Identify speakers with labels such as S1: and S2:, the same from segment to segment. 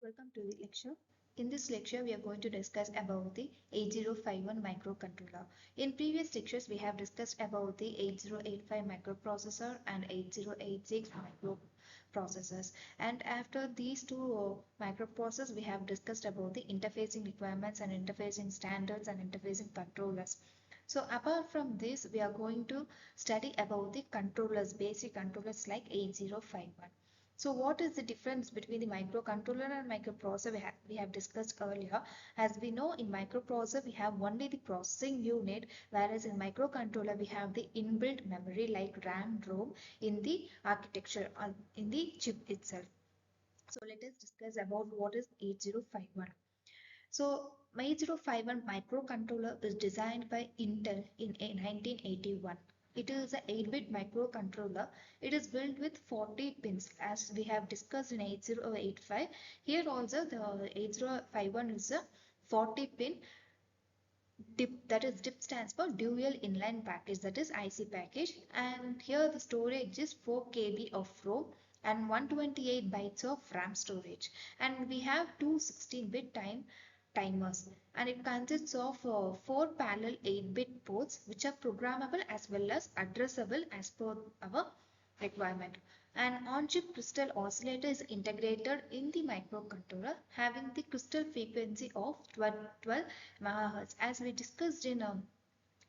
S1: Welcome to the lecture. In this lecture, we are going to discuss about the 8051 microcontroller. In previous lectures, we have discussed about the 8085 microprocessor and 8086 microprocessors. And after these two microprocessors, we have discussed about the interfacing requirements and interfacing standards and interfacing controllers. So apart from this, we are going to study about the controllers, basic controllers like 8051. So what is the difference between the microcontroller and microprocessor we have discussed earlier? As we know, in microprocessor we have only the processing unit, whereas in microcontroller we have the inbuilt memory like RAM, ROM in the architecture, in the chip itself. So let us discuss about what is 8051. So 8051 microcontroller is designed by Intel in 1981. It is an 8-bit microcontroller. It is built with 40 pins as we have discussed in 8085. Here also the 8051 is a 40 pin DIP, that is DIP stands for dual inline package, that is IC package, and here the storage is 4 KB of ROM and 128 bytes of RAM storage, and we have two 16-bit timers, and it consists of 4 parallel 8-bit ports which are programmable as well as addressable as per our requirement. An on-chip crystal oscillator is integrated in the microcontroller having the crystal frequency of 12 MHz. As we discussed in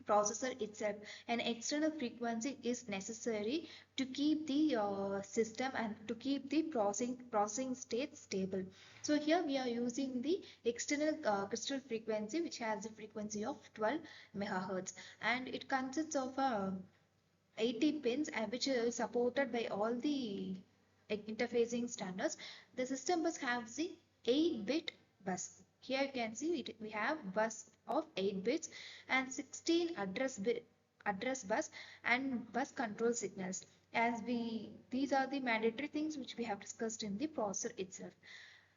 S1: processor itself, an external frequency is necessary to keep the system and to keep the processing state stable. So here we are using the external crystal frequency which has a frequency of 12 MHz, and it consists of 80 pins and which is supported by all the interfacing standards. The system bus has the 8-bit bus. Here you can see we have bus of 8 bits and 16 address bus and bus control signals. As these are the mandatory things which we have discussed in the processor itself.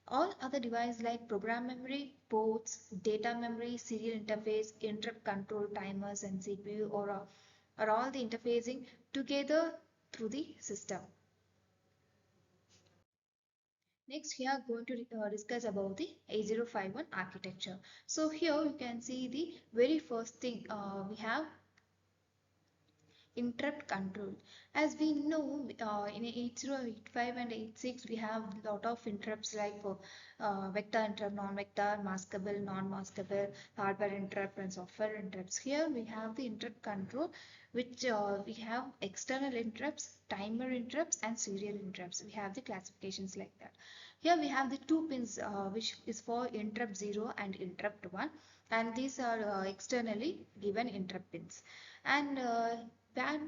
S1: All other devices like program memory, ports, data memory, serial interface, interrupt control, timers, and CPU are all the interfacing together through the system. Next, we are going to discuss about the 8051 architecture. So here you can see the very first thing we have interrupt control. As we know, in 8085 and 86 we have a lot of interrupts like vector interrupt, non-vector, maskable, non-maskable, hardware interrupt and software interrupts. Here we have the interrupt control which we have external interrupts, timer interrupts and serial interrupts. We have the classifications like that. Here we have the two pins which is for interrupt 0 and interrupt 1, and these are externally given interrupt pins. And that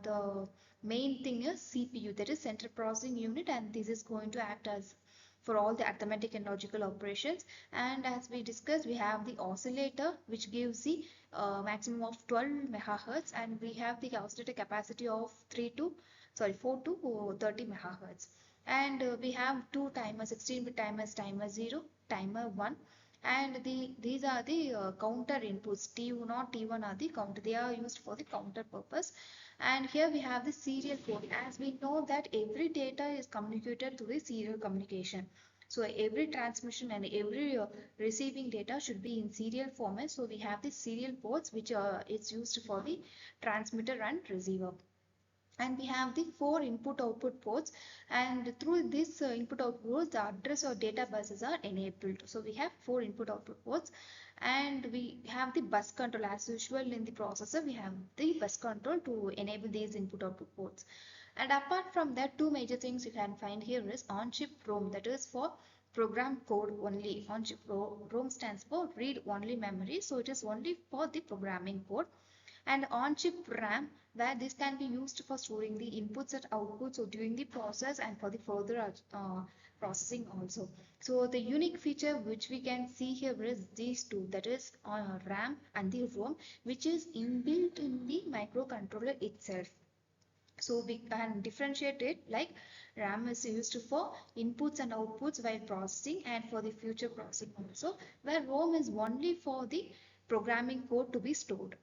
S1: the main thing is CPU, that is central processing unit, and this is going to act as for all the arithmetic and logical operations. And as we discussed, we have the oscillator which gives the maximum of 12 megahertz, and we have the oscillator capacity of 4 to 30 megahertz. And we have two timers, 16-bit timers, timer 0, timer 1, and these are the counter inputs. T0, T1 are the counter, they are used for the counter purpose. And here we have the serial port. As we know that every data is communicated through the serial communication, so every transmission and every receiving data should be in serial format. So we have the serial ports which is used for the transmitter and receiver. And we have the 4 input output ports, and through this input output ports the address or data buses are enabled. So we have 4 input output ports, and we have the bus control. As usual in the processor, we have the bus control to enable these input output ports. And apart from that, two major things you can find here is on chip ROM, that is for program code only. On chip ROM stands for read only memory, so it is only for the programming code. And on-chip RAM, where this can be used for storing the inputs and outputs so during the process and for the further processing also. So the unique feature which we can see here is these two, that is RAM and the ROM, which is inbuilt in the microcontroller itself. So we can differentiate it like RAM is used for inputs and outputs while processing and for the future processing also, where ROM is only for the programming code to be stored.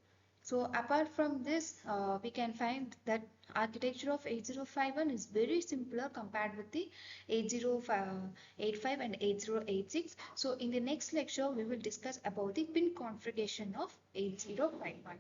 S1: So apart from this, we can find that architecture of 8051 is very simpler compared with the 8085 and 8086. So in the next lecture, we will discuss about the pin configuration of 8051.